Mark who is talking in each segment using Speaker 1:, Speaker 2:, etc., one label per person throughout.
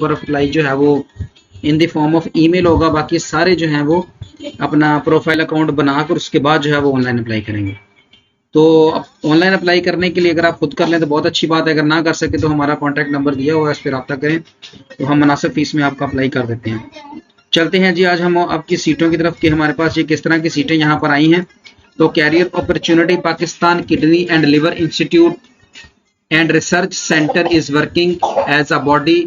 Speaker 1: पर अप्लाई जो है वो in the form of email होगा। बाकी सारे जो हैं वो अपना प्रोफाइल अकाउंट बनाकर उसके बाद जो है वो ऑनलाइन अप्लाई करेंगे। तो ऑनलाइन अप्लाई करने के लिए अगर आप खुद कर लें तो बहुत अच्छी बात है, अगर ना कर सके तो हमारा कॉन्टैक्ट नंबर दिया हुआ है, इस पर रब्ता करें तो हम मुनासिब फीस में आपका अप्लाई कर देते हैं। चलते हैं जी आज हम आपकी सीटों की तरफ कि हमारे पास ये किस तरह की सीटें यहाँ पर आई हैं। तो career opportunity Pakistan kidney and liver institute and research centre is working as a body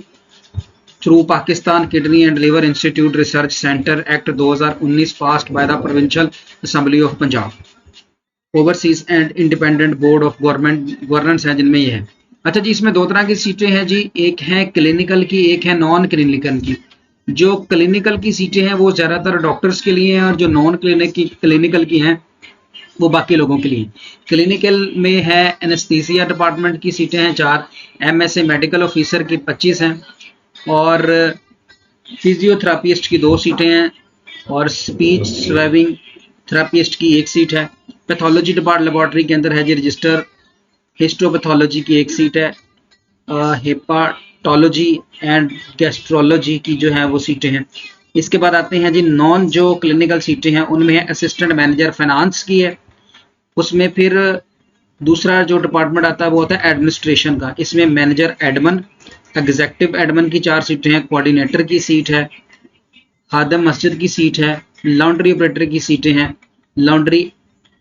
Speaker 1: through Pakistan kidney and liver institute research centre act 2019 passed by the provincial assembly of Punjab. Overseas and independent board of governance है जिनमें ये है। अच्छा जी, इसमें दो तरह की सीटें हैं जी, एक है क्लिनिकल की, एक है नॉन क्लिनिकल की। जो क्लिनिकल की सीटें हैं वो ज़्यादातर डॉक्टर्स के लिए हैं और जो नॉन क्लिनिकल की हैं वो बाकी लोगों के लिए। क्लिनिकल में है एनेस्थीसिया डिपार्टमेंट की सीटें हैं 4, एमएसए मेडिकल ऑफिसर की 25 हैं और फिजियोथेरापिस्ट की 2 सीटें हैं और स्पीच सर्विंग थेरापिस्ट की 1 सीट है। पैथोलॉजी लेबॉर्ट्री के अंदर है जी रजिस्टर हिस्टोपैथोलॉजी की 1 सीट है। हेपाटोलॉजी एंड गैस्ट्रोलॉजी की जो है वो सीटें हैं। इसके बाद आते हैं जी नॉन जो क्लिनिकल सीटें हैं उनमें है असिस्टेंट मैनेजर फाइनेंस की है। उसमें फिर दूसरा जो डिपार्टमेंट आता है वो होता है एडमिनिस्ट्रेशन का। इसमें मैनेजर एडमन, एग्जेक्टिव एडमन की 4 सीटें हैं, कोऑर्डिनेटर की सीट है, खादम मस्जिद की सीट है, लॉन्ड्री ऑपरेटर की सीटें हैं, लॉन्ड्री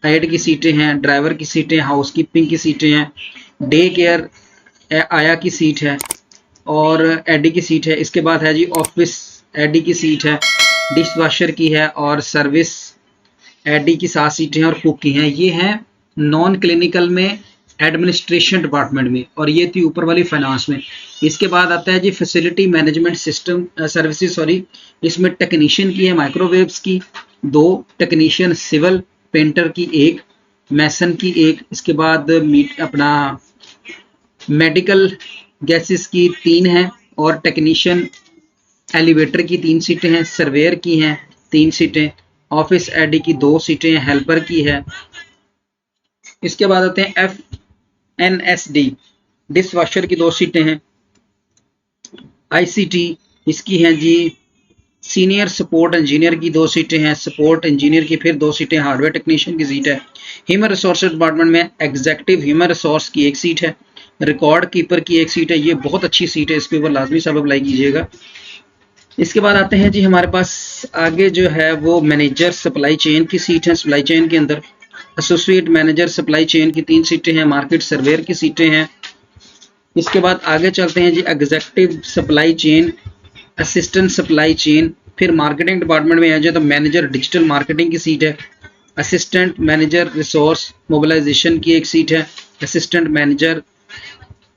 Speaker 1: एड की सीटें हैं, ड्राइवर की सीटें, हाउसकीपिंग की सीटें हैं, डे केयर आया की सीट है और एडी की सीट है। इसके बाद है जी ऑफिस एडी की सीट है, डिश वॉशर की है और सर्विस एडी की 7 सीटें हैं और कुक की हैं। ये हैं नॉन क्लिनिकल में एडमिनिस्ट्रेशन डिपार्टमेंट में और ये थी ऊपर वाली फाइनेंस में। इसके बाद आता है जी facility management system services, sorry, इसमें टेक्नीशियन की है माइक्रोवेव्स की 2, टेक्नीशियन सिविल पेंटर की 1, मैसन की 1, इसके बाद अपना मेडिकल गैसेस की 3 हैं और टेक्नीशियन एलिवेटर की 3 सीटें हैं, सर्वेयर की हैं 3 सीटें, ऑफिस एडी की 2 सीटें, हेल्पर की है। इसके बाद आते हैं FNSD डिश वॉशर की 2 सीटें हैं, ICT इसकी हैं जी सीनियर सपोर्ट इंजीनियर की 2 सीटें हैं, सपोर्ट इंजीनियर की फिर 2 सीटें, हार्डवेयर टेक्नीशियन की सीट है। ह्यूमन रिसोर्स डिपार्टमेंट में एग्जेक्टिव ह्यूमन रिसोर्स की 1 सीट है, रिकॉर्ड कीपर की 1 सीट है। ये बहुत अच्छी सीट है, इसके ऊपर लाजमी सब अप्लाई कीजिएगा। इसके बाद आते हैं जी हमारे पास आगे जो है वो मैनेजर सप्लाई चेन की सीट है। सप्लाई चेन के अंदर एसोसिएट मैनेजर सप्लाई चेन की 3 सीटें हैं, मार्केट सर्वेयर की सीटें हैं। इसके बाद आगे चलते हैं जी executive supply chain, assistant supply chain, फिर मार्केटिंग डिपार्टमेंट में आ जाए तो मैनेजर डिजिटल मार्केटिंग की सीट है, असिस्टेंट मैनेजर रिसोर्स मोबिलाइजेशन की 1 सीट है, असिस्टेंट मैनेजर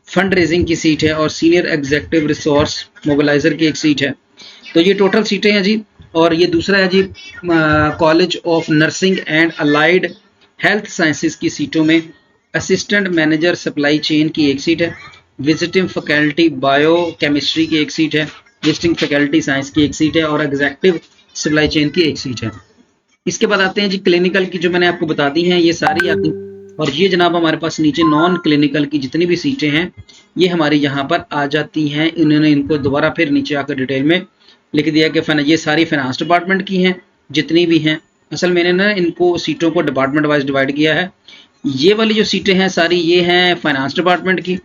Speaker 1: फंड रेजिंग की सीट है और सीनियर एग्जेक्टिव रिसोर्स मोबिलाइजर की 1 सीट है। तो ये टोटल सीटें हैं जी। और ये दूसरा है जी college of nursing and allied health sciences की सीटों में असिस्टेंट मैनेजर सप्लाई चेन की 1 सीट है, विजिटिंग फैकल्टी बायो केमिस्ट्री की 1 सीट है, विजिटिंग फैकल्टी साइंस की 1 सीट है और एग्जेक्टिव सप्लाई चेन की 1 सीट है। इसके बाद आते हैं जी क्लिनिकल की, जो मैंने आपको बता दी हैं ये सारी आती। और ये जनाब हमारे पास नीचे नॉन क्लिनिकल की जितनी भी सीटें हैं ये हमारी यहाँ पर आ जाती हैं। इन्होंने इनको दोबारा फिर नीचे आकर डिटेल में लिख दिया कि ये सारी फाइनेंस डिपार्टमेंट की हैं जितनी भी हैं। असल मैंने ना इनको सीटों को डिपार्टमेंट वाइज डिवाइड किया है। ये वाली जो सीटें हैं सारी ये हैं फाइनेंस डिपार्टमेंट की।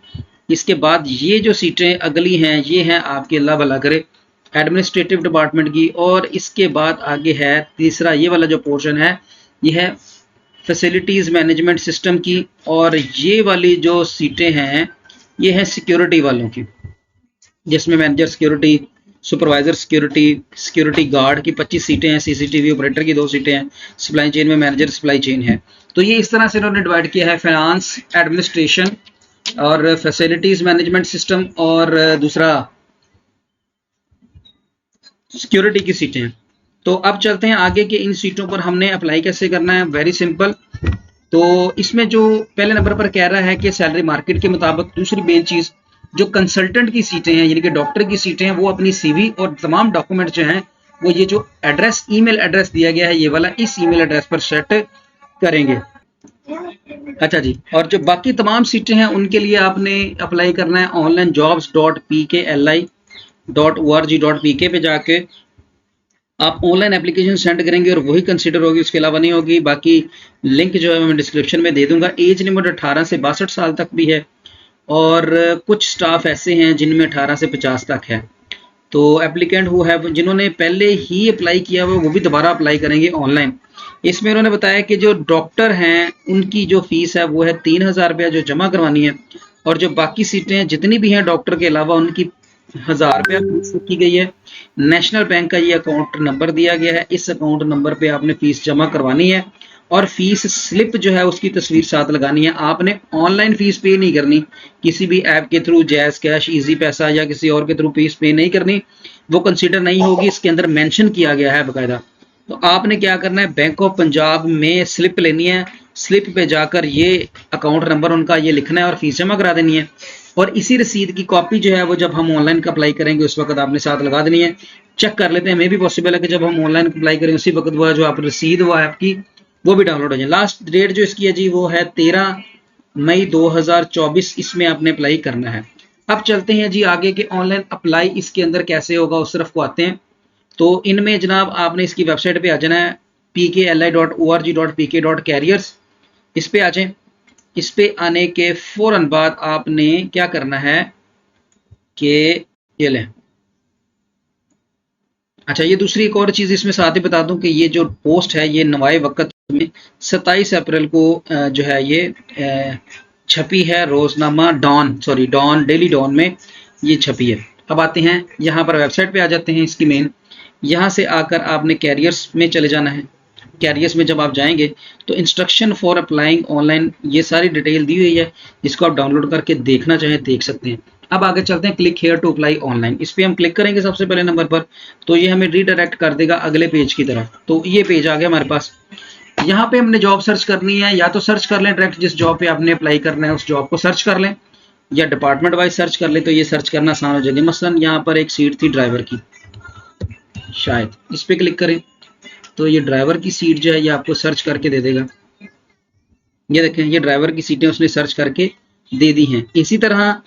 Speaker 1: इसके बाद ये जो सीटें अगली हैं ये हैं आपके अल्लाह भला करे एडमिनिस्ट्रेटिव डिपार्टमेंट की। और इसके बाद आगे है तीसरा ये वाला जो पोर्शन है ये है फैसिलिटीज़ मैनेजमेंट सिस्टम की। और ये वाली जो सीटें हैं ये हैं सिक्योरिटी वालों की, जिसमें manager security, supervisor security, security guard की 25 सीटें हैं, CCTV ऑपरेटर की 2 सीटें हैं, सप्लाई चेन में मैनेजर सप्लाई चेन है। तो ये इस तरह से इन्होंने डिवाइड किया है, फाइनेंस, एडमिनिस्ट्रेशन और फैसिलिटीज़ मैनेजमेंट सिस्टम और दूसरा सिक्योरिटी की सीटें हैं। तो अब चलते हैं आगे कि इन सीटों पर हमने अप्लाई कैसे करना है। Very simple. तो इसमें जो पहले नंबर पर कह रहा है कि सैलरी मार्केट के मुताबिक। दूसरी मेन चीज़ जो कंसल्टेंट की सीटें हैं यानी कि डॉक्टर की सीटें हैं वो अपनी CV और तमाम डॉक्यूमेंट जो हैं वो ये जो एड्रेस ईमेल एड्रेस दिया गया है ये वाला, इस ईमेल एड्रेस पर सेट करेंगे। अच्छा जी, और जो बाकी तमाम सीटें हैं उनके लिए आपने अप्लाई करना है ऑनलाइन jobs.pkli HMRC.org.pk पे जाके आप ऑनलाइन एप्लीकेशन सेंड करेंगे और वही कंसिडर होगी, उसके अलावा नहीं होगी। बाकी लिंक जो है मैं डिस्क्रिप्शन में दे दूंगा। एज लिमिट 18 से 62 साल तक भी है और कुछ स्टाफ ऐसे हैं जिनमें 18 से 50 तक है। तो एप्लीकेंट वो है जिन्होंने पहले ही अप्लाई किया हुआ वो भी दोबारा अप्लाई करेंगे ऑनलाइन। इसमें उन्होंने बताया कि जो डॉक्टर हैं उनकी जो फीस है वो है 3000 रुपया जो जमा करवानी है, और जो बाकी सीटें जितनी भी हैं डॉक्टर के अलावा उनकी 1000 रुपया फीस की गई है। नेशनल बैंक का ये अकाउंट नंबर दिया गया है, इस अकाउंट नंबर पे आपने फीस जमा करवानी है और फीस स्लिप जो है उसकी तस्वीर साथ लगानी है। आपने ऑनलाइन फीस पे नहीं करनी, किसी भी ऐप के थ्रू, जैज कैश, इजी पैसा या किसी और के थ्रू फीस पे नहीं करनी, वो कंसीडर नहीं होगी। इसके अंदर मेंशन किया गया है बकायदा। तो आपने क्या करना है, बैंक ऑफ पंजाब में स्लिप लेनी है, स्लिप पे जाकर ये अकाउंट नंबर उनका ये लिखना है और फीस जमा करा देनी है। और इसी रसीद की कॉपी जो है वो जब हम ऑनलाइन का अप्लाई करेंगे उस वक्त आपने साथ लगा देनी है। चेक कर लेते हैं, मे भी पॉसिबल है कि जब हम ऑनलाइन अप्लाई करें उसी वक्त वो जो आप रसीद वो आपकी वो भी डाउनलोड हो जाए। लास्ट डेट जो इसकी है जी वो है 13 मई 2024, इसमें आपने अप्लाई करना है। अब चलते हैं जी आगे के ऑनलाइन अप्लाई इसके अंदर कैसे होगा उस तरफ को आते हैं। तो इनमें जनाब आपने इसकी वेबसाइट पे आ जाना है pkli.org.pk.careers, इस पे आ जाए। इस पे आने के फौरन बाद आपने क्या करना है कि ये लें, अच्छा ये दूसरी एक और चीज़ इसमें साथ ही बता दूं कि ये जो पोस्ट है ये नवाए वक्त में 27 अप्रैल को जो है ये छपी है, रोजनामा डॉन डेली डॉन में ये छपी है। अब आते हैं यहाँ पर वेबसाइट पे आ जाते हैं इसकी मेन। यहाँ से आकर आपने कैरियर्स में चले जाना है। कैरियर्स में जब आप जाएंगे तो इंस्ट्रक्शन फॉर अप्लाइंग ऑनलाइन ये सारी डिटेल दी हुई है, जिसको आप डाउनलोड करके देखना चाहें देख सकते हैं। अब आगे चलते हैं, click here to apply online, इस पर हम क्लिक करेंगे सबसे पहले नंबर पर, तो ये हमें रीडायरेक्ट कर देगा अगले पेज की तरफ। तो ये पेज आ गया हमारे पास। यहाँ पे हमने जॉब सर्च करनी है, या तो सर्च कर लें डायरेक्ट जिस जॉब पे आपने अप्लाई करना है उस जॉब को सर्च कर लें, या डिपार्टमेंट वाइज सर्च कर लें, तो ये सर्च करना आसान हो जाएगी। मसलन यहाँ पर एक सीट थी ड्राइवर की, शायद इस पर क्लिक करें तो ये ड्राइवर की सीट जो है ये आपको सर्च करके दे देगा। ये देखें ये ड्राइवर की सीटें उसने सर्च करके दे दी हैं। इसी तरह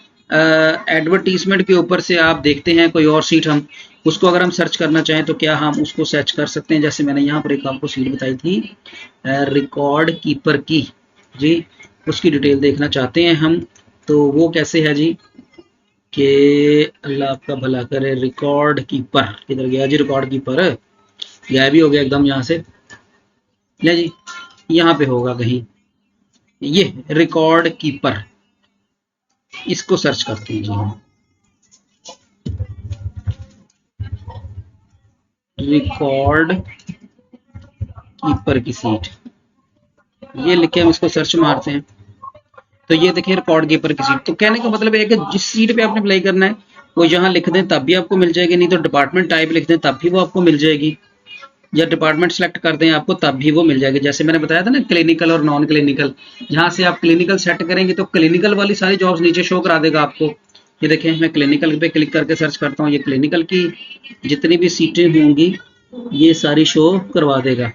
Speaker 1: एडवर्टीजमेंट के ऊपर से आप देखते हैं कोई और सीट, हम उसको अगर हम सर्च करना चाहें तो क्या हम उसको सर्च कर सकते हैं। जैसे मैंने यहाँ पर एक आपको सीट बताई थी रिकॉर्ड कीपर की जी, उसकी डिटेल देखना चाहते हैं हम, तो वो कैसे है जी कि अल्लाह आपका भला करे। रिकॉर्ड कीपर किधर गया जी, रिकॉर्ड कीपर गायब भी हो गया एकदम यहाँ से। ले जी यहाँ पे होगा कहीं, ये रिकॉर्ड कीपर, इसको सर्च करते हैं जी हम। रिकॉर्ड कीपर की सीट ये लिखे हम इसको सर्च मारते हैं तो ये देखिए रिकॉर्ड कीपर की सीट। तो कहने का मतलब है कि जिस सीट पे आपने अप्लाई करना है वो यहाँ लिख दें तब भी आपको मिल जाएगी, नहीं तो डिपार्टमेंट टाइप लिख दें तब भी वो आपको मिल जाएगी, या डिपार्टमेंट सेलेक्ट कर दें आपको तब भी वो मिल जाएगी। जैसे मैंने बताया था ना क्लिनिकल और नॉन क्लिनिकल, यहाँ से आप क्लिनिकल सेट करेंगे तो क्लिनिकल वाली सारी जॉब्स नीचे शो करा देगा आपको। ये देखें मैं क्लिनिकल पे क्लिक करके सर्च करता हूँ, ये क्लिनिकल की जितनी भी सीटें होंगी ये सारी शो करवा देगा।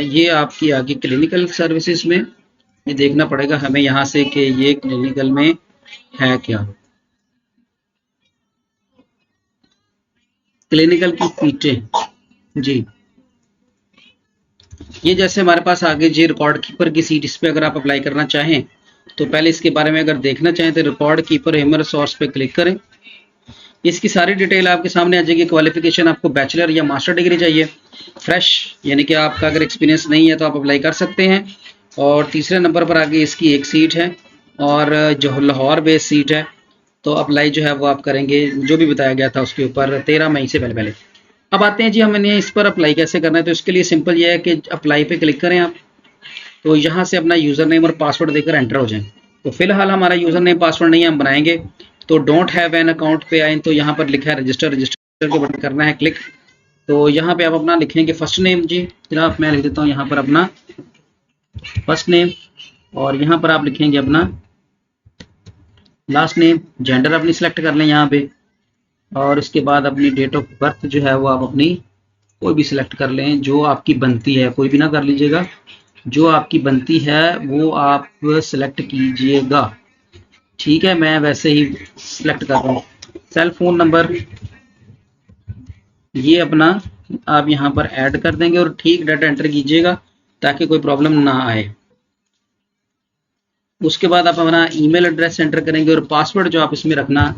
Speaker 1: ये आपकी आगे क्लिनिकल सर्विसेज में ये देखना पड़ेगा हमें यहाँ से कि ये क्लिनिकल में है क्या। क्लिनिकल की सीटें जी, ये जैसे हमारे पास आगे जी रिकॉर्ड कीपर की सीट, इस पे अगर आप अप्लाई करना चाहें तो पहले इसके बारे में अगर देखना चाहें तो रिकॉर्ड कीपर ह्यूमन रिसोर्स पे क्लिक करें। इसकी सारी डिटेल आपके सामने आ जाएगी। क्वालिफिकेशन आपको बैचलर या मास्टर डिग्री चाहिए, फ्रेश यानी कि आपका अगर एक्सपीरियंस नहीं है तो आप अप्लाई कर सकते हैं। और तीसरे नंबर पर आगे इसकी एक सीट है और जो लाहौर बेस सीट है, तो अप्लाई जो है वो आप करेंगे जो भी बताया गया था उसके ऊपर 13 मई से पहले। अब आते हैं जी हमने इस पर अप्लाई कैसे करना है। तो इसके लिए सिंपल ये है कि अप्लाई पे क्लिक करें आप, तो यहाँ से अपना यूज़र नेम और पासवर्ड देकर एंटर हो जाएं। तो फिलहाल हमारा यूज़र नेम पासवर्ड नहीं है, हम बनाएंगे। तो डोंट हैव एन अकाउंट पे आए तो यहाँ पर लिखा है रजिस्टर के बटन करना है क्लिक। तो यहाँ पे आप अपना लिखेंगे फर्स्ट नेम जी, जनाब मैं लिख देता हूँ यहाँ पर अपना फर्स्ट नेम, और यहाँ पर आप लिखेंगे अपना लास्ट नेम। जेंडर अपनी सिलेक्ट कर लें यहाँ पे, और उसके बाद अपनी डेट ऑफ बर्थ जो है वो आप अपनी कोई भी सिलेक्ट कर लें जो आपकी बनती है, कोई भी ना कर लीजिएगा, जो आपकी बनती है वो आप सिलेक्ट कीजिएगा। ठीक है, मैं वैसे ही सिलेक्ट कर रहा हूँ। सेल फोन नंबर ये अपना आप यहाँ पर ऐड कर देंगे और ठीक डाटा एंटर कीजिएगा ताकि कोई प्रॉब्लम ना आए। उसके बाद आप अपना ईमेल एड्रेस एंटर करेंगे और पासवर्ड जो आप इसमें रखना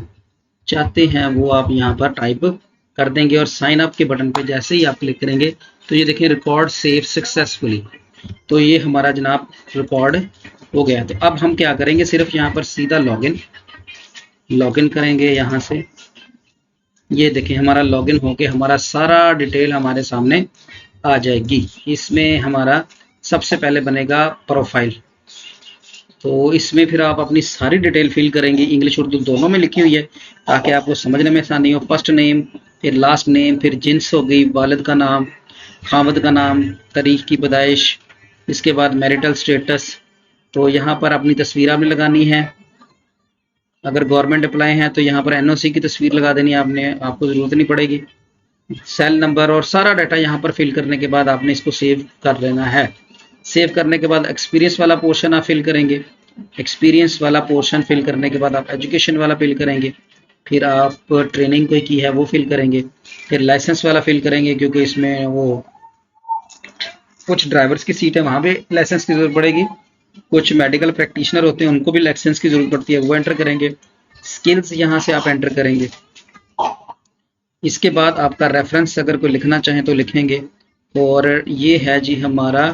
Speaker 1: चाहते हैं वो आप यहाँ पर टाइप कर देंगे और साइन अप के बटन पे जैसे ही आप क्लिक करेंगे तो ये देखें रिकॉर्ड सेव सक्सेसफुली, तो ये हमारा जनाब रिकॉर्ड हो गया। तो अब हम क्या करेंगे, सिर्फ यहाँ पर सीधा लॉगिन करेंगे यहाँ से। ये देखें हमारा लॉगिन होके हमारा सारा डिटेल हमारे सामने आ जाएगी। इसमें हमारा सबसे पहले बनेगा प्रोफाइल, तो इसमें फिर आप अपनी सारी डिटेल फिल करेंगे, इंग्लिश उर्दू दोनों में लिखी हुई है ताकि आपको समझने में आसानी हो। फर्स्ट नेम, फिर लास्ट नेम, फिर जिन्स हो गई, वालिद का नाम, खामद का नाम, तारीख की पैदाइश, इसके बाद मैरिटल स्टेटस। तो यहाँ पर अपनी तस्वीर आपने लगानी है। अगर गवर्नमेंट अप्लाई है तो यहाँ पर एनओसी की तस्वीर लगा देनी है आपने, आपको ज़रूरत नहीं पड़ेगी। सेल नंबर और सारा डाटा यहाँ पर फिल करने के बाद आपने इसको सेव कर लेना है। सेव करने के बाद एक्सपीरियंस वाला पोर्शन आप फिल करेंगे। एक्सपीरियंस वाला पोर्शन फिल करने के बाद आप एजुकेशन वाला फिल करेंगे। फिर आप ट्रेनिंग कोई की है वो फिल करेंगे। फिर लाइसेंस वाला फिल करेंगे क्योंकि इसमें वो कुछ ड्राइवर्स की सीट है, वहाँ पे लाइसेंस की ज़रूरत पड़ेगी। कुछ मेडिकल प्रैक्टिशनर होते हैं उनको भी लाइसेंस की ज़रूरत पड़ती है, वो एंटर करेंगे। स्किल्स यहाँ से आप एंटर करेंगे। इसके बाद आपका रेफरेंस अगर कोई लिखना चाहें तो लिखेंगे। और ये है जी हमारा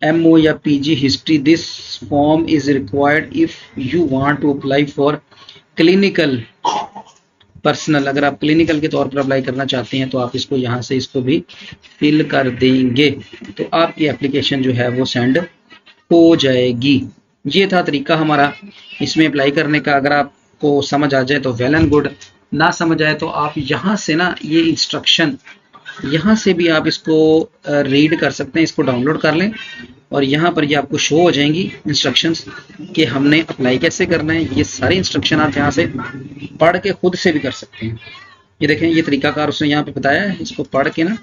Speaker 1: MO या PG history. This form is required if you want to apply for clinical personal. अगर आप क्लिनिकल के तौर पर अप्लाई करना चाहते हैं तो आप इसको यहाँ से इसको भी फिल कर देंगे, तो आपकी एप्लीकेशन जो है वो सेंड हो जाएगी। ये था तरीका हमारा इसमें अप्लाई करने का। अगर आपको समझ आ जाए तो वेल एंड गुड, ना समझ आए तो आप यहाँ से ना ये इंस्ट्रक्शन यहाँ से भी आप इसको रीड कर सकते हैं, इसको डाउनलोड कर लें और यहाँ पर ये आपको शो हो जाएंगी इंस्ट्रक्शंस कि हमने अप्लाई कैसे करना है। ये सारे इंस्ट्रक्शन आप यहाँ से पढ़ के खुद से भी कर सकते हैं। ये देखें ये तरीकाकार उसने यहाँ पे बताया है, इसको पढ़ के ना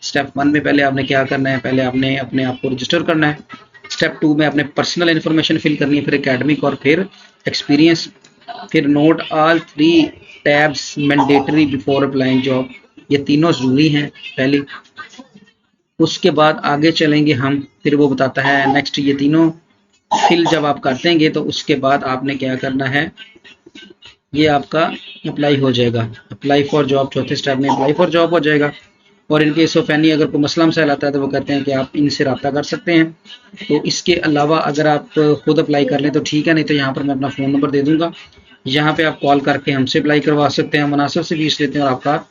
Speaker 1: स्टेप 1 में पहले आपने क्या करना है, पहले आपने अपने आप को रजिस्टर करना है। स्टेप 2 में अपने पर्सनल इन्फॉर्मेशन फिल करनी है, फिर एकेडमिक और फिर एक्सपीरियंस। फिर note all 3 tabs mandatory before applying job, ये तीनों ज़रूरी हैं पहले। उसके बाद आगे चलेंगे हम, फिर वो बताता है नेक्स्ट ये तीनों फिल जब आप कर देंगे तो उसके बाद आपने क्या करना है, ये आपका अप्लाई हो जाएगा। अप्लाई फॉर जॉब चौथे स्टेप में अप्लाई फॉर जॉब हो जाएगा। और इनके केस ऑफ एनी अगर कोई मसला मसाइल आता है तो वो कहते हैं कि आप इनसे रब्ता कर सकते हैं। तो इसके अलावा अगर आप खुद अप्लाई कर लें तो ठीक है, नहीं तो यहाँ पर मैं अपना फ़ोन नंबर दे दूँगा, यहाँ पे आप कॉल करके हमसे अप्लाई करवा सकते हैं। मुनासिब से फीस लेते हैं और आपका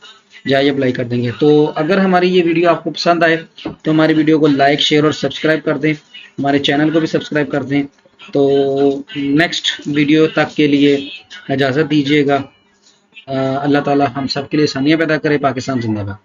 Speaker 1: जाइए अप्लाई कर देंगे। तो अगर हमारी ये वीडियो आपको पसंद आए तो हमारी वीडियो को लाइक शेयर और सब्सक्राइब कर दें, हमारे चैनल को भी सब्सक्राइब कर दें। तो नेक्स्ट वीडियो तक के लिए इजाज़त दीजिएगा। अल्लाह ताला हम सब के लिए आसानियाँ पैदा करे। पाकिस्तान जिंदाबाद।